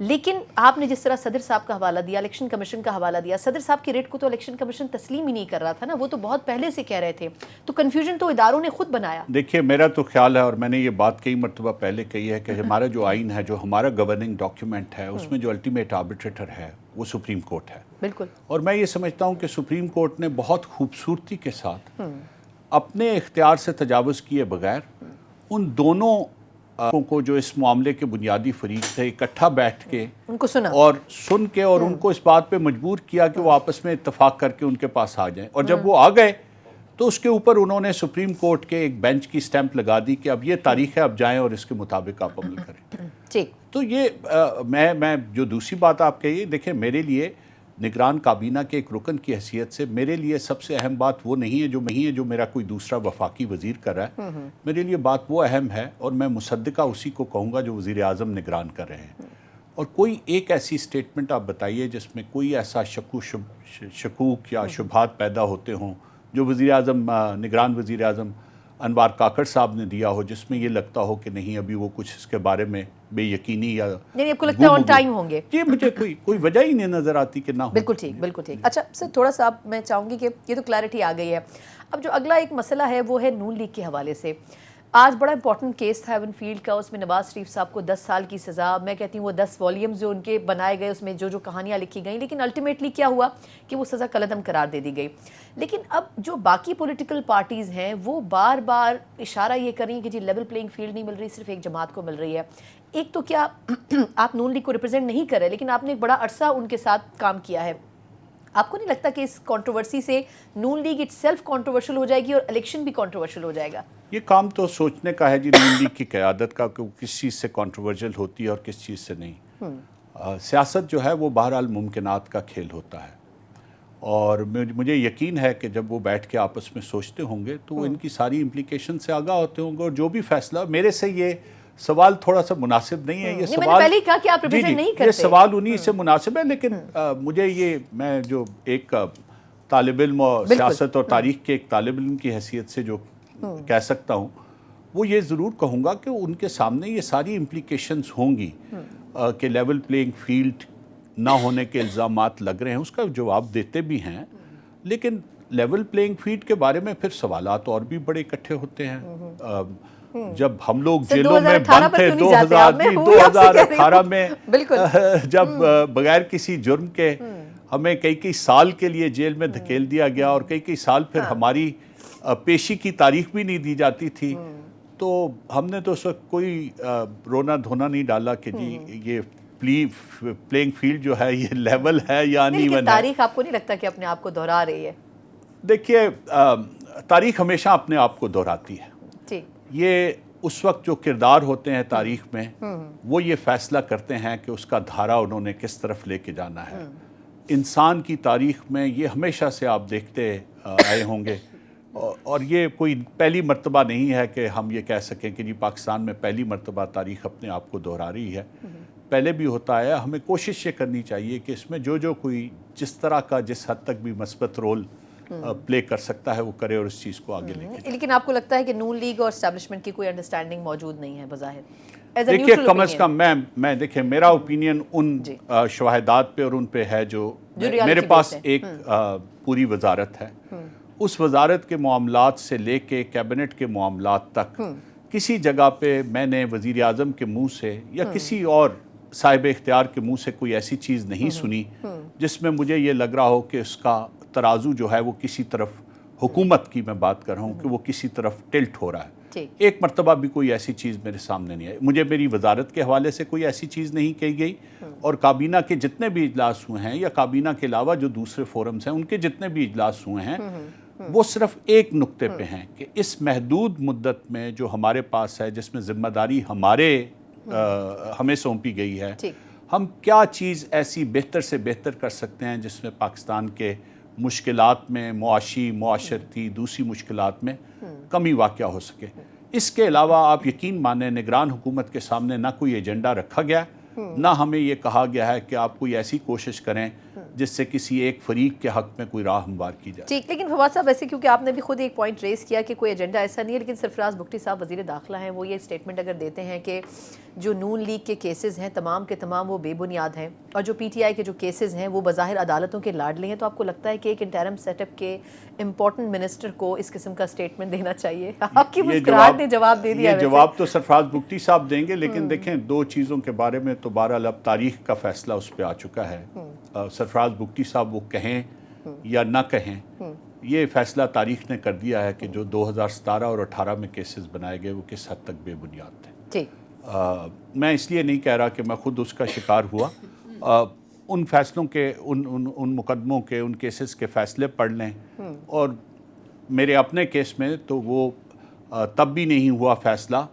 لیکن آپ نے جس طرح صدر صاحب کا حوالہ دیا, الیکشن کمیشن کا حوالہ دیا, صدر صاحب کی ریٹ کو تو الیکشن کمیشن تسلیم ہی نہیں کر رہا تھا نا, وہ تو بہت پہلے سے کہہ رہے تھے, تو کنفیوژن تو اداروں نے خود بنایا. دیکھیے میرا تو خیال ہے, اور میں نے یہ بات کئی مرتبہ پہلے کہی ہے, کہ ہمارا جو آئین ہے, جو ہمارا گورننگ ڈاکیومنٹ ہے, اس میں جو الٹیمیٹ آربیٹریٹر ہے وہ سپریم کورٹ ہے. بالکل. اور میں یہ سمجھتا ہوں کہ سپریم کورٹ نے بہت خوبصورتی کے ساتھ اپنے اختیار سے تجاوز کیے بغیر ان دونوں کو جو اس معاملے کے بنیادی فریق تھے اکٹھا بیٹھ کے ان کو سنا اور سن کے, اور ان کو اس بات پہ مجبور کیا کہ وہ آپس میں اتفاق کر کے ان کے پاس آ جائیں. اور جب وہ آ گئے تو اس کے اوپر انہوں نے سپریم کورٹ کے ایک بینچ کی سٹیمپ لگا دی کہ اب یہ تاریخ ہے, اب جائیں اور اس کے مطابق آپ عمل کریں. ٹھیک. تو یہ میں جو دوسری بات آپ کہیے, دیکھیں میرے لیے نگران کابینہ کے ایک رکن کی حیثیت سے میرے لیے سب سے اہم بات وہ نہیں ہے جو میرا کوئی دوسرا وفاقی وزیر کر رہا ہے. میرے لیے بات وہ اہم ہے, اور میں مصدقہ اسی کو کہوں گا جو وزیر اعظم نگران کر رہے ہیں. اور کوئی ایک ایسی سٹیٹمنٹ آپ بتائیے جس میں کوئی ایسا شکوک یا شبہات پیدا ہوتے ہوں جو وزیر اعظم نگران وزیر اعظم انوار کاکڑ صاحب نے دیا ہو, جس میں یہ لگتا ہو کہ نہیں ابھی وہ کچھ اس کے بارے میں بے یقینی یا نہیں, آپ کو لگتا ہے آن ٹائم ہوں گے. جی مجھے کوئی وجہ ہی نہیں نظر آتی کہ نہ ہو. بالکل ٹھیک, بالکل ٹھیک. اچھا سر, تھوڑا سا میں چاہوں گی کہ یہ تو کلیئرٹی آ گئی ہے. اب جو اگلا ایک مسئلہ ہے وہ ہے نون لیگ کے حوالے سے. آج بڑا امپورٹنٹ کیس تھا ہیون فیلڈ کا, اس میں نواز شریف صاحب کو 10 سال کی سزا. میں کہتی ہوں وہ 10 والیومز جو ان کے بنائے گئے, اس میں جو کہانیاں لکھی گئیں, لیکن الٹیمیٹلی کیا ہوا کہ وہ سزا کالعدم قرار دے دی گئی. لیکن اب جو باقی پولیٹیکل پارٹیز ہیں وہ بار بار اشارہ یہ کر رہی ہیں کہ جی لیول پلینگ فیلڈ نہیں مل رہی, صرف ایک جماعت کو مل رہی ہے. ایک تو کیا آپ نون لیگ کو ریپرزینٹ نہیں کر رہے, لیکن آپ نے ایک بڑا عرصہ ان کے ساتھ کام کیا ہے. آپ کو نہیں لگتا کہ اس کنٹروورسی سے نون لیگ اٹ سیلف کنٹروورشل ہو جائے گی اور الیکشن بھی کنٹروورشل ہو جائے گا؟ یہ کام تو سوچنے کا ہے جی نون لیگ کی قیادت کا, کہ وہ کس چیز سے کنٹروورشل ہوتی ہے اور کس چیز سے نہیں. سیاست جو ہے وہ بہرحال ممکنات کا کھیل ہوتا ہے, اور مجھے یقین ہے کہ جب وہ بیٹھ کے آپس میں سوچتے ہوں گے تو وہ ان کی ساری امپلیکیشن سے آگاہ ہوتے ہوں گے, اور جو بھی فیصلہ میرے سے یہ سوال تھوڑا سا مناسب نہیں ہے. یہ سوال میں نے پہلے ہی کہا کہ آپ ریپرزینٹ نہیں کرتے. یہ سوال انہی سے مناسب ہے, لیکن مجھے یہ, میں جو ایک طالب علم اور سیاست اور تاریخ کے ایک طالب علم کی حیثیت سے جو کہہ سکتا ہوں, وہ یہ ضرور کہوں گا کہ ان کے سامنے یہ ساری امپلیکیشنز ہوں گی کہ لیول پلینگ فیلڈ نہ ہونے کے الزامات لگ رہے ہیں, اس کا جواب دیتے بھی ہیں. لیکن لیول پلینگ فیلڈ کے بارے میں پھر سوالات اور بھی بڑے اکٹھے ہوتے ہیں. جب ہم لوگ جیلوں میں بند تھے 2018 میں, جب بغیر کسی جرم کے ہمیں کئی سال کے لیے جیل میں دھکیل دیا گیا, اور کئی سال پھر ہماری پیشی کی تاریخ بھی نہیں دی جاتی تھی, تو ہم نے تو اس وقت کوئی رونا دھونا نہیں ڈالا کہ جی یہ پلینگ فیلڈ جو ہے یہ لیول ہے یا نہیں. لیکن تاریخ آپ کو نہیں لگتا کہ اپنے آپ کو دہرا رہی ہے؟ دیکھیے تاریخ ہمیشہ اپنے آپ کو دہراتی ہے. یہ اس وقت جو کردار ہوتے ہیں تاریخ میں, وہ یہ فیصلہ کرتے ہیں کہ اس کا دھارا انہوں نے کس طرف لے کے جانا ہے. انسان کی تاریخ میں یہ ہمیشہ سے آپ دیکھتے آئے ہوں گے, اور یہ کوئی پہلی مرتبہ نہیں ہے کہ ہم یہ کہہ سکیں کہ جی پاکستان میں پہلی مرتبہ تاریخ اپنے آپ کو دہرا رہی ہے. پہلے بھی ہوتا ہے. ہمیں کوشش یہ کرنی چاہیے کہ اس میں جو کوئی جس طرح کا جس حد تک بھی مثبت رول پلے کر سکتا ہے وہ کرے, اور اس چیز کو آگے لے کے. لیکن آپ کو لگتا ہے کہ نون لیگ اور اسٹیبلشمنٹ کی کوئی انڈرسٹینڈنگ موجود نہیں ہے بظاہر؟ دیکھیے کم از کم میں دیکھیں میرا اوپینین ان شواہدات پہ اور ان پہ ہے جو میرے پاس ایک پوری وزارت ہے. اس وزارت کے معاملات سے لے کے کیبنٹ کے معاملات تک کسی جگہ پہ میں نے وزیر اعظم کے منہ سے یا کسی اور صاحب اختیار کے منہ سے کوئی ایسی چیز نہیں سنی جس میں مجھے یہ لگ رہا ہو کہ اس کا ترازو جو ہے وہ کسی طرف, حکومت کی میں بات کر رہا ہوں, کہ وہ کسی طرف ٹلٹ ہو رہا ہے. ایک مرتبہ بھی کوئی ایسی چیز میرے سامنے نہیں آئی. مجھے میری وزارت کے حوالے سے کوئی ایسی چیز نہیں کہی گئی, اور کابینہ کے جتنے بھی اجلاس ہوئے ہیں یا کابینہ کے علاوہ جو دوسرے فورمز ہیں ان کے جتنے بھی اجلاس ہوئے ہیں, وہ صرف ایک نقطے پہ ہیں کہ اس محدود مدت میں جو ہمارے پاس ہے, جس میں ذمہ داری ہمیں سونپی گئی ہے, ہم کیا چیز ایسی بہتر سے بہتر کر سکتے ہیں جس میں پاکستان کے مشکلات میں, معاشرتی دوسری مشکلات میں کمی واقع ہو سکے. اس کے علاوہ آپ یقین مانیں نگران حکومت کے سامنے نہ کوئی ایجنڈا رکھا گیا, نہ ہمیں یہ کہا گیا ہے کہ آپ کوئی ایسی کوشش کریں جس سے کسی ایک فریق کے حق میں کوئی راہ ہموار کی جائے. ٹھیک، لیکن فواد صاحب ایسے کیونکہ آپ نے بھی خود ایک پوائنٹ ریز کیا کہ کوئی ایجنڈا ایسا نہیں ہے، لیکن سرفراز بگٹی صاحب وزیر داخلہ ہیں، وہ یہ سٹیٹمنٹ اگر دیتے ہیں کہ جو نون لیگ کے کیسز ہیں تمام کے تمام وہ بے بنیاد ہیں، اور جو پی ٹی آئی کے جو کیسز ہیں وہ بظاہر عدالتوں کے لاڈلے ہیں، تو آپ کو لگتا ہے کہ ایک انٹرم سیٹ اپ کے امپورٹنٹ منسٹر کو اس قسم کا سٹیٹمنٹ دینا چاہیے؟ آپ کی مسکراہٹ نے جواب دے دیا. یہ جواب تو سرفراز بگٹی صاحب دیں گے، لیکن دیکھیں دو چیزوں کے بارے میں تو بہرحال اب تاریخ کا فیصلہ اس پہ آ چکا ہے. سرفراز بگٹی صاحب وہ کہیں یا نہ کہیں، یہ فیصلہ تاریخ نے کر دیا ہے کہ جو 2017 اور 18 میں کیسز بنائے گئے وہ کس حد تک بے بنیاد تھے. میں اس لیے نہیں کہہ رہا کہ میں خود اس کا شکار ہوا. ان فیصلوں کے ان مقدموں کے ان کیسز کے فیصلے پڑھ لیں، اور میرے اپنے کیس میں تو وہ تب بھی نہیں ہوا فیصلہ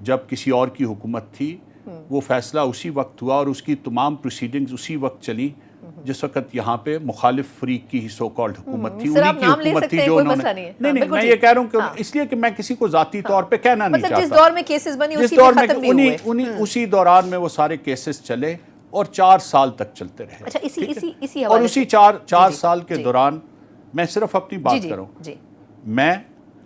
جب کسی اور کی حکومت تھی. وہ فیصلہ اسی وقت ہوا اور اس کی تمام پروسیڈنگز اسی وقت چلی جس وقت یہاں پہ مخالف فریق کی سو کالڈ حکومت تھی. انہی کی حکومت تھی جو انہوں نے نہیں میں یہ کہہ رہا ہوں کہ اس لیے کہ میں کسی کو ذاتی طور پہ کہنا نہیں چاہتا. جس دور میں کیسز بنی اسی میں ختم بھی ہوئے، اسی دوران میں وہ سارے کیسز چلے اور 4 سال تک چلتے رہے. اچھا، اسی اور اسی 4 سال کے دوران میں صرف اپنی بات کروں، میں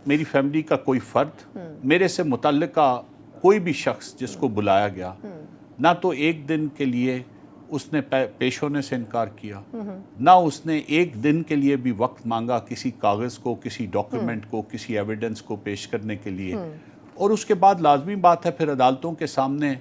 میری فیملی کا کوئی فرد، میرے سے متعلقہ کوئی بھی شخص جس کو بلایا گیا، نہ تو ایک دن کے لیے اس نے پیش ہونے سے انکار کیا، نہ اس نے ایک دن کے لیے بھی وقت مانگا کسی کاغذ کو، کسی ڈاکیومنٹ کو، کسی ایویڈنس کو پیش کرنے کے لیے. اور اس کے بعد لازمی بات ہے پھر عدالتوں کے سامنے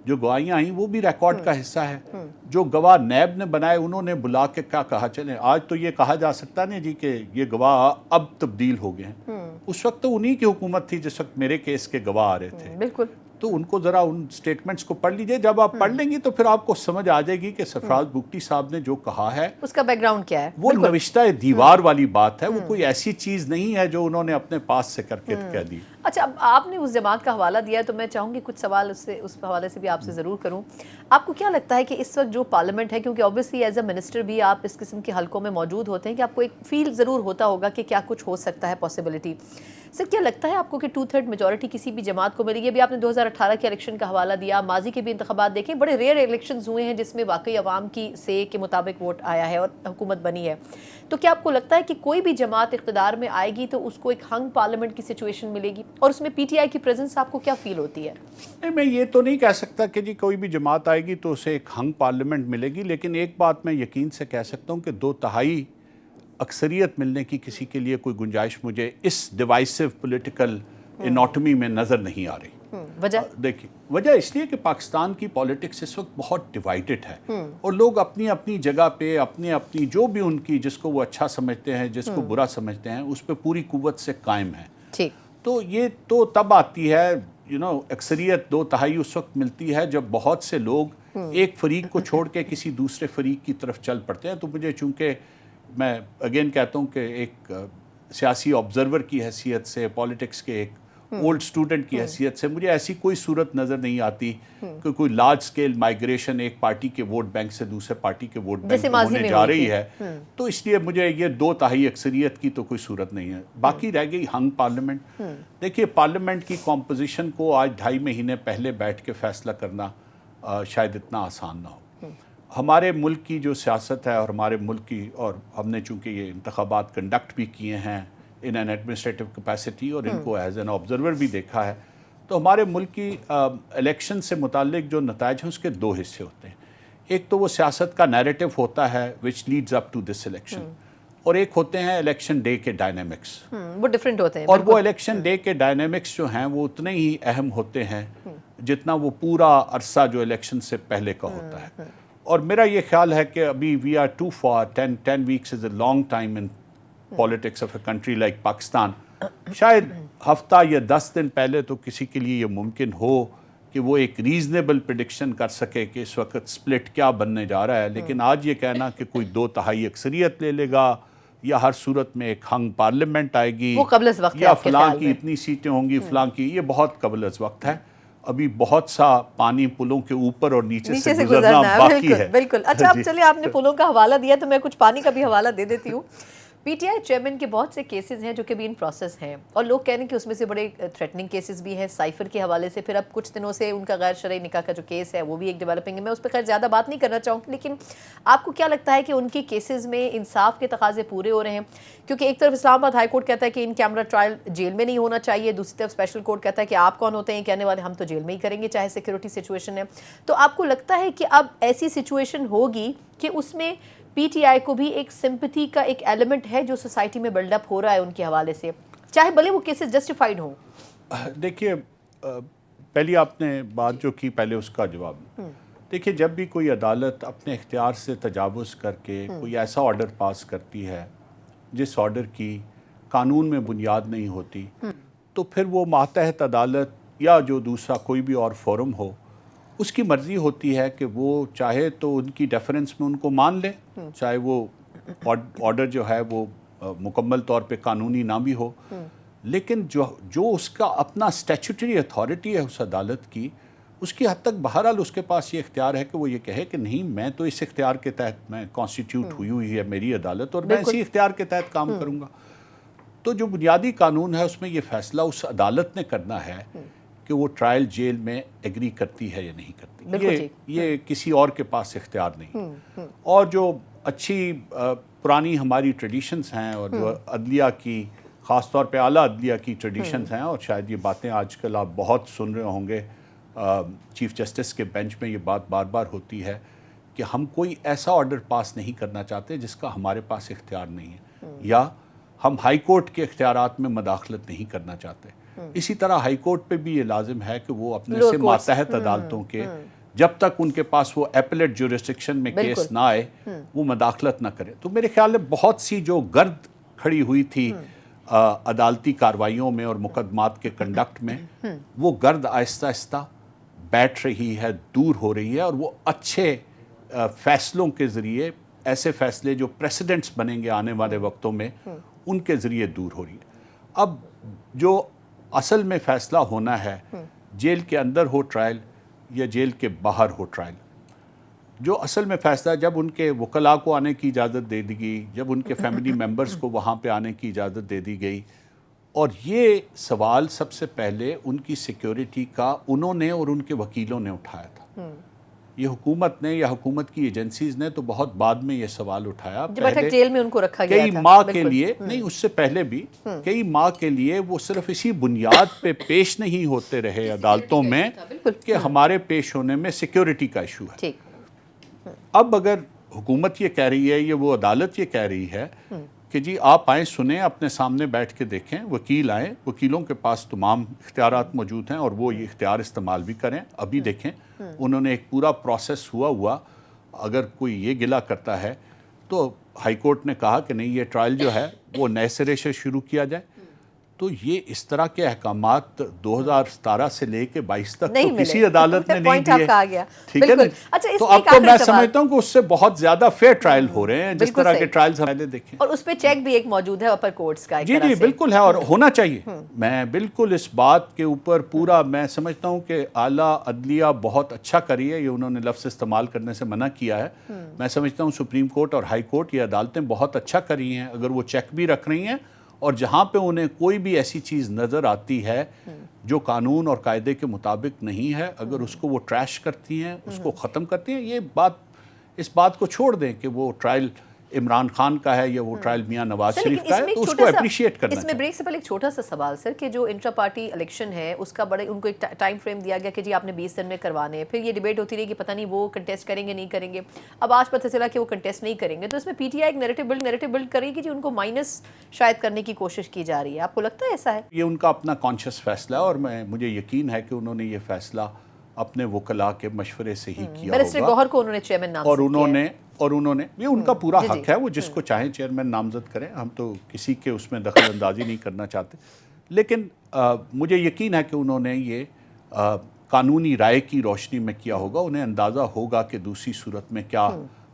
جو گواہیاں آئیں وہ بھی ریکارڈ کا حصہ ہے. جو گواہ نیب نے بنائے انہوں نے بلا کے کیا کہا، چلیں آج تو یہ کہا جا سکتا نہیں جی کہ یہ گواہ اب تبدیل ہو گئے ہیں. اس وقت تو انہی کی حکومت تھی جس وقت میرے کیس کے گواہ آ رہے تھے. بالکل. تو ان کو ذرا ان سٹیٹمنٹس کو پڑھ لیجئے. جب آپ پڑھ لیں گی تو پھر آپ کو سمجھ آ جائے گی کہ سرفراز بگٹی صاحب نے جو کہا ہے اس کا بیک گراؤنڈ کیا ہے. وہ نوشتہ دیوار والی بات ہے، وہ کوئی ایسی چیز نہیں ہے جو انہوں نے اپنے پاس سے کر کے کہہ دی. اچھا، اب آپ نے اس جماعت کا حوالہ دیا ہے تو میں چاہوں گی کچھ سوال اس حوالے سے بھی آپ سے ضرور کروں. آپ کو کیا لگتا ہے کہ اس وقت جو پارلیمنٹ ہے، کیونکہ اوبویسلی ایز اے منسٹر بھی آپ اس قسم کے حلقوں میں موجود ہوتے ہیں، کہ آپ کو ایک فیل ضرور ہوتا ہوگا کہ کیا کچھ ہو سکتا ہے پاسبلٹی. سر کیا لگتا ہے آپ کو کہ 2/3 میجورٹی کسی بھی جماعت کو ملے گی؟ ابھی آپ نے 2018 کے الیکشن کا حوالہ دیا، ماضی کے بھی انتخابات دیکھیں، بڑے ریئر الیکشنز ہوئے ہیں جس میں واقعی عوام کی سے کے مطابق ووٹ آیا ہے اور حکومت بنی ہے. تو کیا آپ کو لگتا ہے کہ کوئی بھی جماعت اقتدار میں آئے گی تو اس کو ایک ہنگ پارلیمنٹ کی سچویشن ملے گی، اور اس میں پی ٹی آئی کی پریزنس آپ کو کیا فیل ہوتی ہے؟ نہیں، میں یہ تو نہیں کہہ سکتا کہ جی کوئی بھی جماعت آئے گی تو اسے ایک ہنگ پارلیمنٹ ملے گی، لیکن ایک بات میں یقین سے کہہ سکتا ہوں کہ 2/3 اکثریت ملنے کی کسی کے لیے کوئی گنجائش مجھے اس ڈیوائسو پولیٹیکل اناٹمی میں نظر نہیں آ رہی. وجہ دیکھیں، وجہ اس لیے کہ پاکستان کی پولیٹکس اس وقت بہت ڈیوائیڈڈ ہے، اور لوگ اپنی اپنی جگہ پہ اپنی جو بھی ان کی جس کو وہ اچھا سمجھتے ہیں، جس کو برا سمجھتے ہیں، اس پہ پوری قوت سے قائم ہے. ٹھیک. تو یہ تو تب آتی ہے اکثریت 2/3 اس وقت ملتی ہے جب بہت سے لوگ ایک فریق کو چھوڑ کے کسی دوسرے فریق کی طرف چل پڑتے ہیں. تو مجھے چونکہ میں اگین کہتا ہوں کہ ایک سیاسی آبزرور کی حیثیت سے، پولیٹکس کے ایک اولڈ اسٹوڈنٹ کی حیثیت سے، مجھے ایسی کوئی صورت نظر نہیں آتی کہ کوئی لارج سکیل مائگریشن ایک پارٹی کے ووٹ بینک سے دوسرے پارٹی کے ووٹ بینک میں ہونے جا رہی ہے. تو اس لیے مجھے یہ 2/3 اکثریت کی تو کوئی صورت نہیں ہے. باقی رہ گئی ہنگ پارلیمنٹ. دیکھیے، پارلیمنٹ کی کمپوزیشن کو آج 2.5 مہینے پہلے بیٹھ کے فیصلہ کرنا شاید اتنا آسان نہ ہو. ہمارے ملک کی جو سیاست ہے اور ہمارے ملک کی، اور ہم نے چونکہ یہ انتخابات کنڈکٹ بھی کیے ہیں ان این ایڈمنسٹریٹو کیپیسٹی اور ان کو ایز این آبزرور بھی دیکھا ہے، تو ہمارے ملک کی الیکشن سے متعلق جو نتائج ہیں اس کے 2 حصے ہوتے ہیں. ایک تو وہ سیاست کا نیریٹو ہوتا ہے which leads up to this election, اور ایک ہوتے ہیں الیکشن ڈے کے ڈائنامکس. وہ ڈیفرنٹ ہوتے ہیں. اور وہ الیکشن ڈے کے ڈائنامکس جو ہیں وہ اتنے ہی اہم ہوتے ہیں جتنا وہ پورا عرصہ جو الیکشن سے پہلے کا ہوتا ہے. اور میرا یہ خیال ہے کہ ابھی we are too far. 10 weeks is a long time in politics of a country like Pakistan. شاید ہفتہ یا 10 دن پہلے تو کسی کے لیے یہ ممکن ہو کہ وہ ایک ریزنیبل پریڈکشن کر سکے کہ اس وقت سپلٹ کیا بننے جا رہا ہے، لیکن آج یہ کہنا کہ کوئی 2/3 اکثریت لے لے گا یا ہر صورت میں ایک ہنگ پارلیمنٹ آئے گی یا فلاں کی اتنی سیٹیں ہوں گی فلاں کی، یہ بہت قبل از وقت ہے. ابھی بہت سا پانی پلوں کے اوپر اور نیچے سے گزرنا باقی ہے. بالکل. اچھا، اب چلے آپ نے پلوں کا حوالہ دیا تو میں کچھ پانی کا بھی حوالہ دے دیتی ہوں. پی ٹی آئی چیئرمین کے بہت سے کیسز ہیں جو کہ بھی ان پروسیس ہیں اور لوگ کہہ رہے ہیں کہ اس میں سے بڑے تھریٹننگ کیسز بھی ہیں سائفر کے حوالے سے. پھر اب کچھ دنوں سے ان کا غیر شرعی نکاح کا جو کیس ہے وہ بھی ایک ڈیولپنگ ہے. میں اس پہ خیر زیادہ بات نہیں کرنا چاہوں گی, لیکن آپ کو کیا لگتا ہے کہ ان کی کیسز میں انصاف کے تقاضے پورے ہو رہے ہیں؟ کیونکہ ایک طرف اسلام آباد ہائی کورٹ کہتا ہے کہ ان کیمرہ ٹرائل جیل میں نہیں ہونا چاہیے, دوسری طرف اسپیشل کورٹ کہتا ہے کہ آپ کون ہوتے ہیں کہنے والے, ہم تو جیل میں ہی کریں گے چاہے سیکورٹی سچویشن ہے. تو آپ کو لگتا ہے کہ اب ایسی سچویشن ہوگی کہ اس میں پی ٹی آئی کو بھی ایک سمپتھی کا ایک ایلیمنٹ ہے جو سوسائٹی میں بلڈ اپ ہو رہا ہے ان کے حوالے سے, چاہے بھلے وہ کیسز جسٹیفائڈ ہوں؟ دیکھیے, پہلی آپ نے بات جو کی پہلے اس کا جواب. دیکھیے, جب بھی کوئی عدالت اپنے اختیار سے تجاوز کر کے کوئی ایسا آرڈر پاس کرتی ہے جس آرڈر کی قانون میں بنیاد نہیں ہوتی, تو پھر وہ ماتحت عدالت یا جو دوسرا کوئی بھی اور فورم ہو, اس کی مرضی ہوتی ہے کہ وہ چاہے تو ان کی ڈیفرنس میں ان کو مان لے, چاہے وہ آرڈر جو ہے وہ مکمل طور پہ قانونی نہ بھی ہو, لیکن جو اس کا اپنا اسٹیچوٹری اتھارٹی ہے اس عدالت کی, اس کی حد تک بہرحال اس کے پاس یہ اختیار ہے کہ وہ یہ کہے کہ نہیں, میں تو اس اختیار کے تحت میں کانسٹیٹیوٹ ہوئی ہے میری عدالت, اور میں اسی اختیار کے تحت کام کروں گا. تو جو بنیادی قانون ہے اس میں یہ فیصلہ اس عدالت نے کرنا ہے کہ وہ ٹرائل جیل میں ایگری کرتی ہے یا نہیں کرتی. یہ کسی اور کے پاس اختیار نہیں. اور جو اچھی پرانی ہماری ٹریڈیشنز ہیں, اور جو عدلیہ کی خاص طور پہ اعلیٰ عدلیہ کی ٹریڈیشنز ہیں, اور شاید یہ باتیں آج کل آپ بہت سن رہے ہوں گے, چیف جسٹس کے بینچ میں یہ بات بار بار ہوتی ہے کہ ہم کوئی ایسا آرڈر پاس نہیں کرنا چاہتے جس کا ہمارے پاس اختیار نہیں ہے, یا ہم ہائی کورٹ کے اختیارات میں مداخلت نہیں کرنا چاہتے. اسی طرح ہائی کورٹ پہ بھی یہ لازم ہے کہ وہ اپنے سے ماتحت عدالتوں کے جب تک ان کے پاس وہ ایپلیٹ جورسڈکشن میں کیس نہ آئے وہ مداخلت نہ کرے. تو میرے خیال میں بہت سی جو گرد کھڑی ہوئی تھی عدالتی کارروائیوں میں اور مقدمات کے کنڈکٹ میں, وہ گرد آہستہ آہستہ بیٹھ رہی ہے, دور ہو رہی ہے, اور وہ اچھے فیصلوں کے ذریعے, ایسے فیصلے جو پریسیڈنٹس بنیں گے آنے والے وقتوں میں, ان کے ذریعے دور ہو رہی ہے. اب جو اصل میں فیصلہ ہونا ہے, جیل کے اندر ہو ٹرائل یا جیل کے باہر ہو ٹرائل, جو اصل میں فیصلہ جب ان کے وکلاء کو آنے کی اجازت دے دی گئی, جب ان کے فیملی ممبرز کو وہاں پہ آنے کی اجازت دے دی گئی, اور یہ سوال سب سے پہلے ان کی سیکیورٹی کا انہوں نے اور ان کے وکیلوں نے اٹھایا تھا. یہ حکومت نے یا حکومت کی ایجنسیز نے تو بہت بعد میں یہ سوال اٹھایا. پہلے جیل میں ان کو رکھا گیا کئی ماہ کے لیے نہیں, اس سے پہلے بھی کئی ماہ کے لیے وہ صرف اسی بنیاد پہ پیش نہیں ہوتے رہے عدالتوں میں کہ ہمارے پیش ہونے میں سیکیورٹی کا ایشو ہے. اب اگر حکومت یہ کہہ رہی ہے, یہ وہ عدالت یہ کہہ رہی ہے کہ جی آپ آئیں, سنیں, اپنے سامنے بیٹھ کے دیکھیں, وکیل آئیں, وکیلوں کے پاس تمام اختیارات موجود ہیں اور وہ یہ اختیار استعمال بھی کریں. ابھی دیکھیں انہوں نے ایک پورا پروسیس ہوا, اگر کوئی یہ گلہ کرتا ہے تو ہائی کورٹ نے کہا کہ نہیں, یہ ٹرائل جو ہے وہ نئے سرے سے شروع کیا جائے. تو یہ اس طرح کے احکامات 2017 سے لے کے 22 تک تو کسی عدالت نے نہیں دیے. ٹھیک ہے نا, تو اب تو میں سمجھتا ہوں کہ اس سے بہت زیادہ فیئر ٹرائل ہو رہے ہیں, جس طرح کے ٹرائلز پہلے دیکھیں. اور اس پہ چیک بھی ایک موجود ہے اپر کورٹس کا. جی جی بالکل ہے, اور ہونا چاہیے. میں بالکل اس بات کے اوپر پورا میں سمجھتا ہوں کہ اعلیٰ عدلیہ بہت اچھا کری ہے. یہ انہوں نے لفظ استعمال کرنے سے منع کیا ہے. میں سمجھتا ہوں سپریم کورٹ اور ہائی کورٹ, یہ عدالتیں بہت اچھا کری ہیں. اگر وہ چیک بھی رکھ رہی ہیں, اور جہاں پہ انہیں کوئی بھی ایسی چیز نظر آتی ہے جو قانون اور قاعدے کے مطابق نہیں ہے, اگر اس کو وہ ٹریش کرتی ہیں, اس کو ختم کرتی ہیں. یہ بات, اس بات کو چھوڑ دیں کہ وہ ٹرائل عمران خان کا ہے یا وہ ٹرائل میاں نواز شریف کا ہے, تو اس کو اپریشیٹ کرنا چاہیے. اس میں بریک سے پہلے ایک چھوٹا سا سوال سر, کہ جو انٹرا پارٹی الیکشن ہے اس کا بڑے ان کو ایک ٹائم فریم دیا گیا کہ جی آپ نے 20 دن میں کروانے ہیں. پھر یہ ڈیبیٹ ہوتی رہی کہ پتہ نہیں وہ کنٹیسٹ کریں گے نہیں کریں گے. اب آج پتہ چلا کہ وہ کنٹیسٹ نہیں کریں گے. تو اس میں پی ٹی آئی ایک نیریٹو بلڈ کرے گی جی ان کو مائنس شاید کرنے کی کوشش کی جا رہی ہے. آپ کو لگتا ہے ایسا ہے؟ یہ ان کا اپنا کانشیس فیصلہ ہے, اور مجھے یقین ہے کہ انہوں نے یہ فیصلہ اپنے وکلاء کے مشورے سے ہی کیا ہوگا. بیرسٹر گوہر کو انہوں نے چیئرمین نامزد اور انہوں نے یہ ان کا پورا حق ہے, وہ جس کو چاہیں چیئرمین نامزد کریں. ہم تو کسی کے اس میں دخل اندازی نہیں کرنا چاہتے, لیکن مجھے یقین ہے کہ انہوں نے یہ قانونی رائے کی روشنی میں کیا ہوگا. انہیں اندازہ ہوگا کہ دوسری صورت میں کیا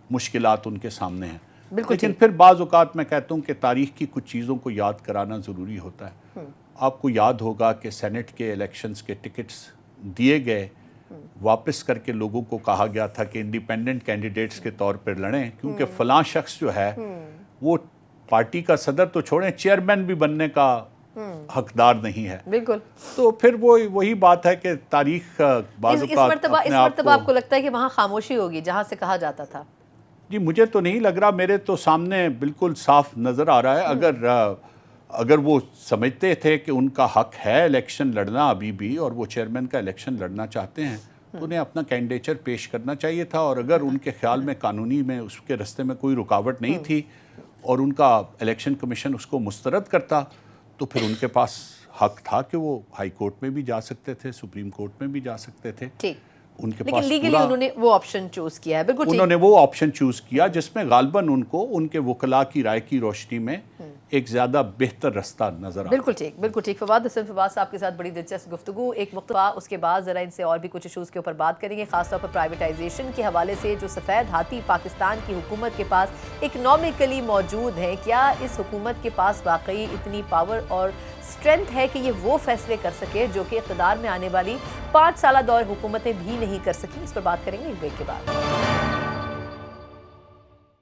مشکلات ان کے سامنے ہیں. لیکن پھر بعض اوقات میں کہتا ہوں کہ تاریخ کی کچھ چیزوں کو یاد کرانا ضروری ہوتا ہے. آپ کو یاد ہوگا کہ سینٹ کے الیکشنز کے ٹکٹس دیے گئے, واپس کر کے لوگوں کو کہا گیا تھا کہ انڈیپینڈنٹ کینڈیڈیٹس کے طور پر لڑیں, کیونکہ فلاں شخص جو ہے وہ پارٹی کا صدر تو چھوڑیں, چیئرمین بھی بننے کا حقدار نہیں ہے. بالکل. تو پھر وہی بات ہے کہ تاریخ بعض اوقات اس مرتبہ آپ کو لگتا ہے کہ وہاں خاموشی ہوگی جہاں سے کہا جاتا تھا؟ جی مجھے تو نہیں لگ رہا, میرے تو سامنے بالکل صاف نظر آ رہا ہے. اگر وہ سمجھتے تھے کہ ان کا حق ہے الیکشن لڑنا ابھی بھی, اور وہ چیئرمین کا الیکشن لڑنا چاہتے ہیں, تو انہیں اپنا کینڈیڈیچر پیش کرنا چاہیے تھا. اور اگر ان کے خیال میں قانونی میں اس کے رستے میں کوئی رکاوٹ نہیں تھی اور ان کا الیکشن کمیشن اس کو مسترد کرتا, تو پھر ان کے پاس حق تھا کہ وہ ہائی کورٹ میں بھی جا سکتے تھے, سپریم کورٹ میں بھی جا سکتے تھے. ان کے لیکن پاس لیگلی انہوں نے وہ آپشن چوز کیا ہے. بالکل انہوں نے وہ آپشن چوز کیا جس میں غالباً ان کو ان کے وکلاء کی رائے کی روشنی میں ایک زیادہ بہتر رستہ نظر آتا. بالکل ٹھیک. فواد حسن فواد صاحب کے ساتھ بڑی دلچسپ گفتگو. ایک مقتبہ اس کے بعد ذرا ان سے اور بھی کچھ ایشوز کے اوپر بات کریں گے, خاص طور پر پرائیویٹائزیشن کے حوالے سے جو سفید ہاتھی پاکستان کی حکومت کے پاس اکنامکلی موجود ہیں, کیا اس حکومت کے پاس واقعی اتنی پاور اور اسٹرینتھ ہے کہ یہ وہ فیصلے کر سکے جو کہ اقتدار میں آنے والی 5 سالہ دور حکومتیں بھی نہیں کر سکیں؟ اس پر بات کریں گے بریک کے بعد.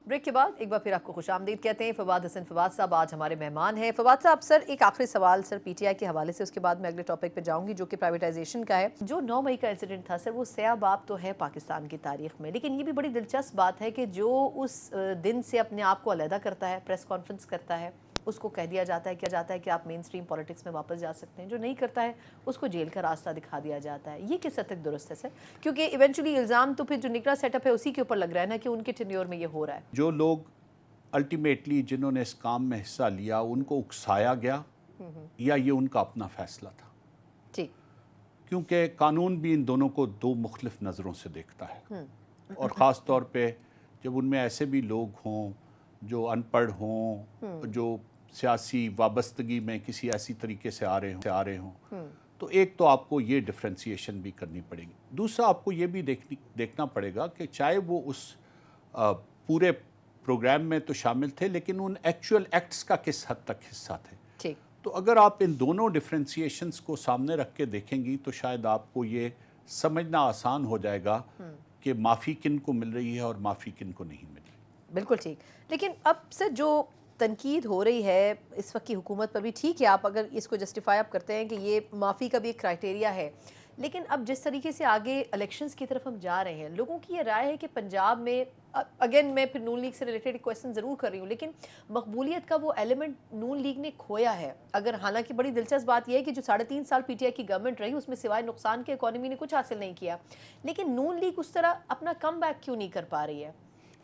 بریک کے بعد ایک بار پھر آپ کو خوش آمدید کہتے ہیں. فواد حسن فواد صاحب آج ہمارے مہمان ہیں. فواد صاحب, سر ایک آخری سوال سر پی ٹی آئی کے حوالے سے, اس کے بعد میں اگلے ٹاپک پہ جاؤں گی جو کہ پرائیویٹائزیشن کا ہے. جو 9 مئی کا انسیڈنٹ تھا سر, وہ سیاہ باب تو ہے پاکستان کی تاریخ میں, لیکن یہ بھی بڑی دلچسپ بات ہے کہ جو اس دن سے اپنے آپ کو علیحدہ کرتا ہے, پریس کانفرنس کرتا ہے, اس کو کہہ دیا جاتا ہے کہ آپ مین سٹریم پولیٹکس میں واپس جا سکتے ہیں. جو نہیں کرتا ہے اس کو جیل کا راستہ دکھا دیا جاتا ہے. یہ کس حد تک درست ہے سر؟ کیونکہ ایونچولی الزام تو پھر جو نگراں سیٹ اپ ہے اسی کے اوپر لگ رہا ہے نا کہ ان کے ٹینیور میں یہ ہو رہا ہے. جو لوگ الٹیمیٹلی جنہوں نے اس کام میں حصہ لیا ان کو اکسایا گیا یا یہ ان کا اپنا فیصلہ تھا؟ ٹھیک. کیونکہ قانون بھی ان دونوں کو 2 مختلف نظروں سے دیکھتا ہے, اور خاص طور پہ جب ان میں ایسے بھی لوگ ہوں جو ان پڑھ ہوں, جو سیاسی وابستگی میں کسی ایسی طریقے سے آ رہے ہوں, تو ایک تو آپ کو یہ ڈفرینسیشن بھی کرنی پڑے گی. دوسرا آپ کو یہ بھی دیکھنا پڑے گا کہ چاہے وہ اس پورے پروگرام میں تو شامل تھے, لیکن ان ایکچوئل ایکٹس کا کس حد تک حصہ تھے. تو اگر آپ ان دونوں ڈفرینسیشنز کو سامنے رکھ کے دیکھیں گی تو شاید آپ کو یہ سمجھنا آسان ہو جائے گا کہ معافی کن کو مل رہی ہے اور معافی کن کو نہیں مل رہی. بالکل ٹھیک. لیکن اب سے جو تنقید ہو رہی ہے اس وقت کی حکومت پر بھی, ٹھیک ہے آپ اگر اس کو جسٹیفائی اپ کرتے ہیں کہ یہ معافی کا بھی ایک کرائٹیریا ہے, لیکن اب جس طریقے سے آگے الیکشنز کی طرف ہم جا رہے ہیں, لوگوں کی یہ رائے ہے کہ پنجاب میں, اگین میں پھر نون لیگ سے ریلیٹڈ کویسچن ضرور کر رہی ہوں, لیکن مقبولیت کا وہ ایلیمنٹ نون لیگ نے کھویا ہے. اگر حالانکہ بڑی دلچسپ بات یہ ہے کہ جو 3.5 سال پی ٹی آئی کی گورنمنٹ رہی اس میں سوائے نقصان کے اکانومی نے کچھ حاصل نہیں کیا, لیکن نون لیگ اس طرح اپنا کم بیک کیوں نہیں کر پا رہی ہے؟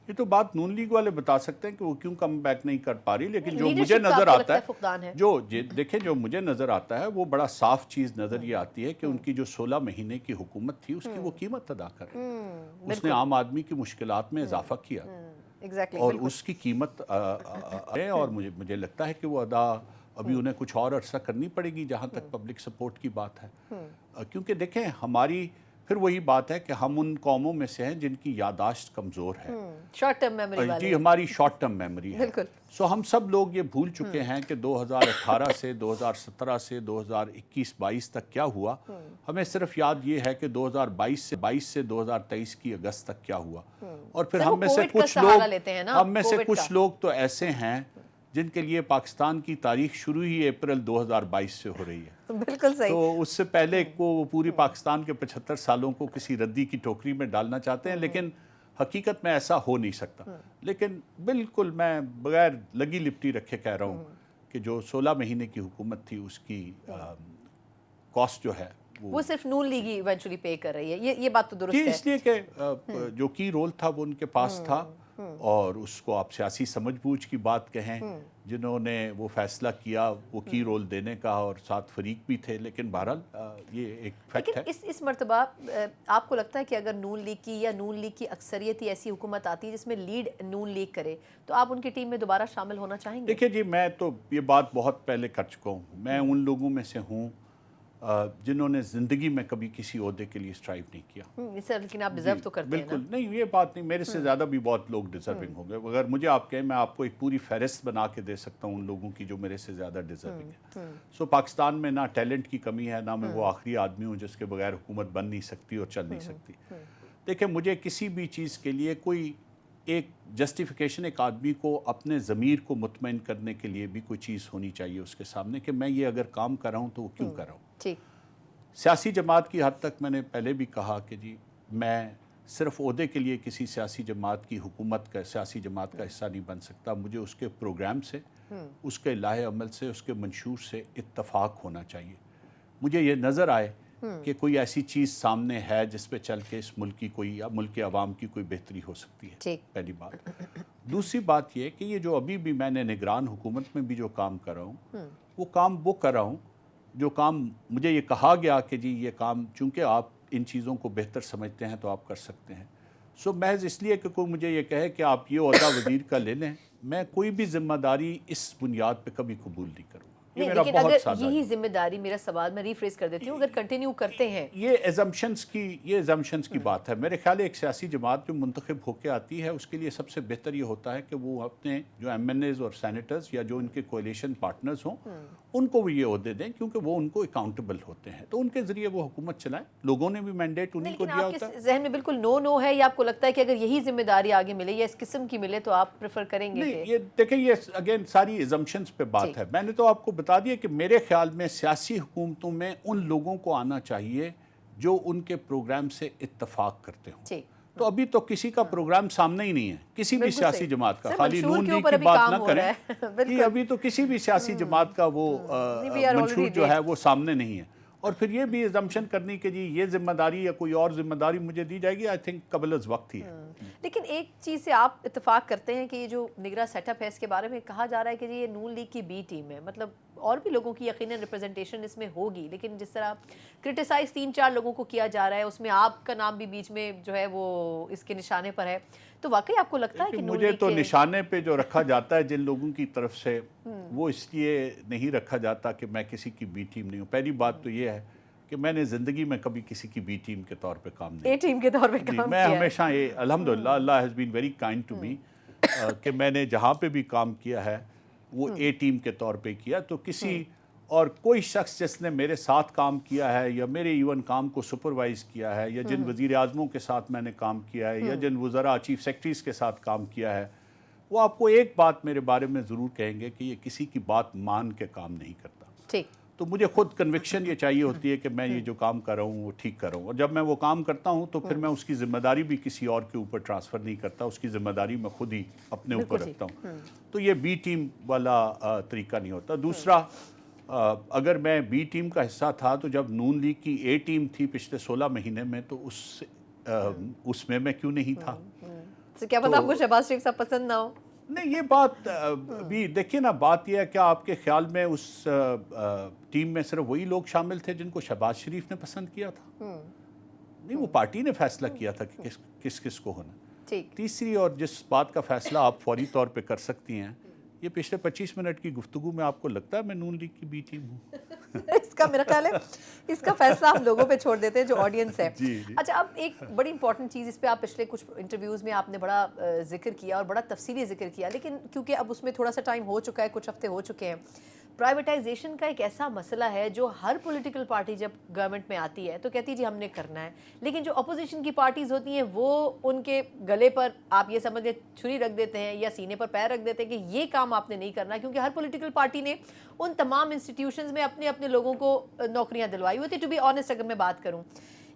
یہ تو بات نون لیگ والے بتا سکتے ہیں کہ وہ کیوں کم بیک نہیں کر پا رہی, لیکن جو مجھے نظر آتا ہے, جو مجھے نظر آتا ہے وہ بڑا صاف چیز نظر یہ آتی ہے کہ ان کی جو 16 مہینے کی حکومت تھی اس کی وہ قیمت ادا کر رہی ہے. اس نے عام آدمی کی مشکلات میں اضافہ کیا اور اس کی قیمت ہے, اور مجھے لگتا ہے کہ وہ ادا ابھی انہیں کچھ اور عرصہ کرنی پڑے گی جہاں تک پبلک سپورٹ کی بات ہے. کیونکہ دیکھیں ہماری پھر وہی بات ہے کہ ہم ان قوموں میں سے ہیں جن کی یادداشت کمزور ہے, شارٹ ٹرم میموری والے. جی ہماری شارٹ ٹرم میموری ہے. سو ہم سب لوگ یہ بھول چکے ہیں کہ 2018 سے 2017 سے 2021-22 تک کیا ہوا. ہمیں صرف یاد یہ ہے کہ 2022 سے 2023 کی اگست تک کیا ہوا. اور پھر ہم میں سے کچھ لوگ تو ایسے ہیں جن کے لیے پاکستان کی تاریخ شروع ہی اپریل 2022 سے ہو رہی ہے. بالکل صحیح. تو اس سے پہلے کو وہ پوری پاکستان کے 75 سالوں کو کسی ردی کی ٹوکری میں ڈالنا چاہتے ہیں, لیکن حقیقت میں ایسا ہو نہیں سکتا. لیکن بالکل میں بغیر لگی لپٹی رکھے کہہ رہا ہوں کہ جو 16 مہینے کی حکومت تھی اس کی کاسٹ جو ہے وہ صرف نون لیگ ہی ایونچولی پے کر رہی ہے. یہ بات تو درست ہے. اس لیے کہ جو کی رول تھا وہ ان کے پاس تھا, اور اس کو آپ سیاسی سمجھ بوجھ کی بات کہیں, جنہوں نے وہ فیصلہ کیا وہ کی رول دینے کا, اور ساتھ فریق بھی تھے, لیکن بہرحال یہ ایک فیکٹ ہے. اس مرتبہ آپ کو لگتا ہے کہ اگر نون لیگ کی یا نون لیگ کی اکثریتی ایسی حکومت آتی ہے جس میں لیڈ نون لیگ کرے, تو آپ ان کی ٹیم میں دوبارہ شامل ہونا چاہیں گے؟ دیکھیں جی, میں تو یہ بات بہت پہلے کر چکا ہوں. میں ان لوگوں میں سے ہوں جنہوں نے زندگی میں کبھی کسی عہدے کے لیے اسٹرائیو نہیں کیا. لیکن آپ ڈیزرو تو کرتے ہیں. بالکل نہیں, یہ بات نہیں, میرے سے زیادہ بھی بہت لوگ ڈیزرونگ ہوں گے. اگر مجھے آپ کہیں میں آپ کو ایک پوری فہرست بنا کے دے سکتا ہوں ان لوگوں کی جو میرے سے زیادہ ڈیزرونگ ہے. سو پاکستان میں نہ ٹیلنٹ کی کمی ہے, نہ میں وہ آخری آدمی ہوں جس کے بغیر حکومت بن نہیں سکتی اور چل نہیں سکتی. دیکھیں مجھے کسی بھی چیز کے لیے کوئی ایک جسٹیفیکیشن ایک آدمی کو اپنے ضمیر کو مطمئن کرنے کے لیے بھی کوئی چیز ہونی چاہیے اس کے سامنے کہ میں یہ اگر کام کر رہا ہوں تو وہ کیوں کر رہا ہوں. ٹھیک. سیاسی جماعت کی حد تک میں نے پہلے بھی کہا کہ جی میں صرف عہدے کے لیے کسی سیاسی جماعت کی حکومت کا سیاسی جماعت کا حصہ نہیں بن سکتا. مجھے اس کے پروگرام سے اس کے لاہ عمل سے اس کے منشور سے اتفاق ہونا چاہیے. مجھے یہ نظر آئے کہ کوئی ایسی چیز سامنے ہے جس پہ چل کے اس ملک کی کوئی یا ملک کے عوام کی کوئی بہتری ہو سکتی ہے. پہلی بات. دوسری بات یہ کہ یہ جو ابھی بھی میں نے نگران حکومت میں بھی جو کام کر رہا ہوں وہ کام وہ کر رہا ہوں جو کام مجھے یہ کہا گیا کہ جی یہ کام چونکہ آپ ان چیزوں کو بہتر سمجھتے ہیں تو آپ کر سکتے ہیں. سو محض اس لیے کہ کوئی مجھے یہ کہے کہ آپ یہ عہدہ وزیر کا لے لیں، میں کوئی بھی ذمہ داری اس بنیاد پہ کبھی قبول نہیں کروں گا. لیکن اگر یہی ذمہ داری، میرا سوال میں ریفریز کر دیتی ہوں، اگر کنٹینیو کرتے ہیں یہ ایزمپشنز کی بات ہے. میرے خیال ہے ایک سیاسی جماعت جو منتخب ہو کے آتی ہے اس کے لیے سب سے بہتر یہ ہوتا ہے کہ وہ اپنے جو ایم این ایز اور سینیٹرز یا جو ان کے کولیشن پارٹنرز ہوں ان کو بھی یہ عہدے دیں، کیونکہ وہ ان کو اکاؤنٹیبل ہوتے ہیں تو ان کے ذریعے وہ حکومت چلائیں. لوگوں نے بھی مینڈیٹ انہیں کو دیا ہوتا ہے. ذہن میں بالکل نو ہے یا آپ کو لگتا ہے کہ اگر یہی ذمہ داری آگے ملے یا اس قسم کی ملے تو آپ پریفر کریں گے؟ نہیں، یہ دیکھیں یہ اگین ساری ایزمپشنز پہ بات ہے. میں نے تو آپ کو بتا دیا کہ میرے خیال میں سیاسی حکومتوں میں ان لوگوں کو آنا چاہیے جو ان کے پروگرام سے اتفاق کرتے ہوں. تو ابھی تو کسی کا پروگرام سامنے ہی نہیں ہے کسی بھی سیاسی جماعت کا. خالی نون لیگ کی بات نہ کریں کہ ابھی تو کسی بھی سیاسی جماعت کا وہ منشور جو ہے وہ سامنے نہیں ہے. اور پھر یہ بھی ایزمپشن کرنی کہ جی یہ ذمہ داری یا کوئی اور ذمہ داری مجھے دی جائے گی، آئی تھنک قبل از وقت ہی ہے. لیکن ایک چیز سے آپ اتفاق کرتے ہیں کہ یہ جو نگراں سیٹ اپ ہے اس کے بارے میں کہا جا رہا ہے کہ جی یہ نون لیگ کی بی ٹیم ہے، مطلب اور بھی لوگوں کی یقیناً ریپرزنٹیشن اس میں ہوگی، لیکن جس طرح کرٹیسائز 3-4 لوگوں کو کیا جا رہا ہے اس میں آپ کا نام بھی بیچ میں جو ہے وہ اس کے نشانے پر ہے. تو واقعی آپ کو لگتا ہے کہ مجھے تو نشانے پہ جو رکھا جاتا ہے جن لوگوں کی طرف سے وہ اس لیے نہیں رکھا جاتا کہ میں کسی کی بی ٹیم نہیں ہوں. پہلی بات تو یہ ہے کہ میں نے زندگی میں کبھی کسی کی بی ٹیم کے طور پہ کام نہیں اے ٹیم کے طور پہ کام کیا. میں ہمیشہ الحمدللہ اللہ has been very kind to me کہ میں نے جہاں پہ بھی کام کیا ہے وہ اے ٹیم کے طور پہ کیا. تو کسی اور کوئی شخص جس نے میرے ساتھ کام کیا ہے یا میرے ایون کام کو سپروائز کیا ہے یا جن وزیر اعظموں کے ساتھ میں نے کام کیا ہے یا جن وزراء چیف سیکرٹریز کے ساتھ کام کیا ہے وہ آپ کو ایک بات میرے بارے میں ضرور کہیں گے کہ یہ کسی کی بات مان کے کام نہیں کرتا. ٹھیک. تو مجھے خود کنوکشن یہ چاہیے ہوتی ہے کہ میں یہ جو کام کر رہا ہوں وہ ٹھیک کر رہا ہوں. اور جب میں وہ کام کرتا ہوں تو پھر میں اس کی ذمہ داری بھی کسی اور کے اوپر ٹرانسفر نہیں کرتا، اس کی ذمہ داری میں خود ہی اپنے اوپر رکھتا ہوں. تو یہ بی ٹیم والا طریقہ نہیں ہوتا. دوسرا، اگر میں بی ٹیم کا حصہ تھا تو جب نون لیگ کی اے ٹیم تھی پچھلے 16 مہینے میں تو اس میں کیوں نہیں تھا؟ کیا پتہ آپ کو شہباز شریف صاحب پسند نہ ہو؟ نہیں، یہ بات بھی دیکھیے نا. بات یہ ہے کہ آپ کے خیال میں اس ٹیم میں صرف وہی لوگ شامل تھے جن کو شہباز شریف نے پسند کیا تھا؟ نہیں، وہ پارٹی نے فیصلہ کیا تھا کہ کس کو ہونا. تیسری اور جس بات کا فیصلہ آپ فوری طور پہ کر سکتی ہیں، یہ پچھلے 25 منٹ کی گفتگو میں آپ کو لگتا ہے میں نون لیگ کی بی ٹیم ہوں؟ اس کا میرا خیال ہے اس کا فیصلہ ہم لوگوں پہ چھوڑ دیتے ہیں جو آڈینس ہے. اچھا، اب ایک بڑی امپورٹنٹ چیز اس پہ آپ پچھلے کچھ انٹرویوز میں آپ نے بڑا ذکر کیا اور بڑا تفصیلی ذکر کیا، لیکن کیونکہ اب اس میں تھوڑا سا ٹائم ہو چکا ہے، کچھ ہفتے ہو چکے ہیں. پرائیویٹائزیشن کا ایک ایسا مسئلہ ہے جو ہر پولیٹیکل پارٹی جب گورنمنٹ میں آتی ہے تو کہتی ہے جی ہم نے کرنا ہے، لیکن جو اپوزیشن کی پارٹیز ہوتی ہیں وہ ان کے گلے پر آپ یہ سمجھ لیں چھری رکھ دیتے ہیں یا سینے پر پیر رکھ دیتے ہیں کہ یہ کام آپ نے نہیں کرنا، کیونکہ ہر پولیٹیکل پارٹی نے ان تمام انسٹیٹیوشنز میں اپنے اپنے لوگوں کو نوکریاں دلوائی ہوئی تھی. ٹو بی آنیسٹ اگر میں بات کروں،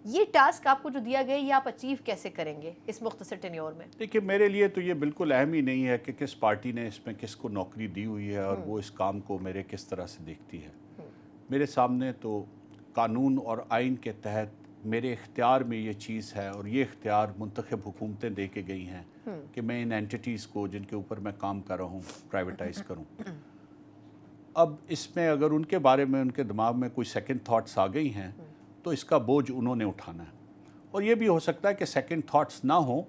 یہ ٹاسک آپ کو جو دیا گیا یہ آپ اچیو کیسے کریں گے اس مختصر ٹینیور میں؟ دیکھیے، میرے لیے تو یہ بالکل اہم ہی نہیں ہے کہ کس پارٹی نے اس میں کس کو نوکری دی ہوئی ہے اور وہ اس کام کو میرے کس طرح سے دیکھتی ہے. میرے سامنے تو قانون اور آئین کے تحت میرے اختیار میں یہ چیز ہے اور یہ اختیار منتخب حکومتیں دے کے گئی ہیں کہ میں ان اینٹیٹیز کو جن کے اوپر میں کام کر رہا ہوں پرائیویٹائز کروں. اب اس میں اگر ان کے بارے میں ان کے دماغ میں کوئی سیکنڈ تھاٹس آ گئی ہیں تو اس کا بوجھ انہوں نے اٹھانا ہے. اور یہ بھی ہو سکتا ہے کہ سیکنڈ تھاٹس نہ ہوں،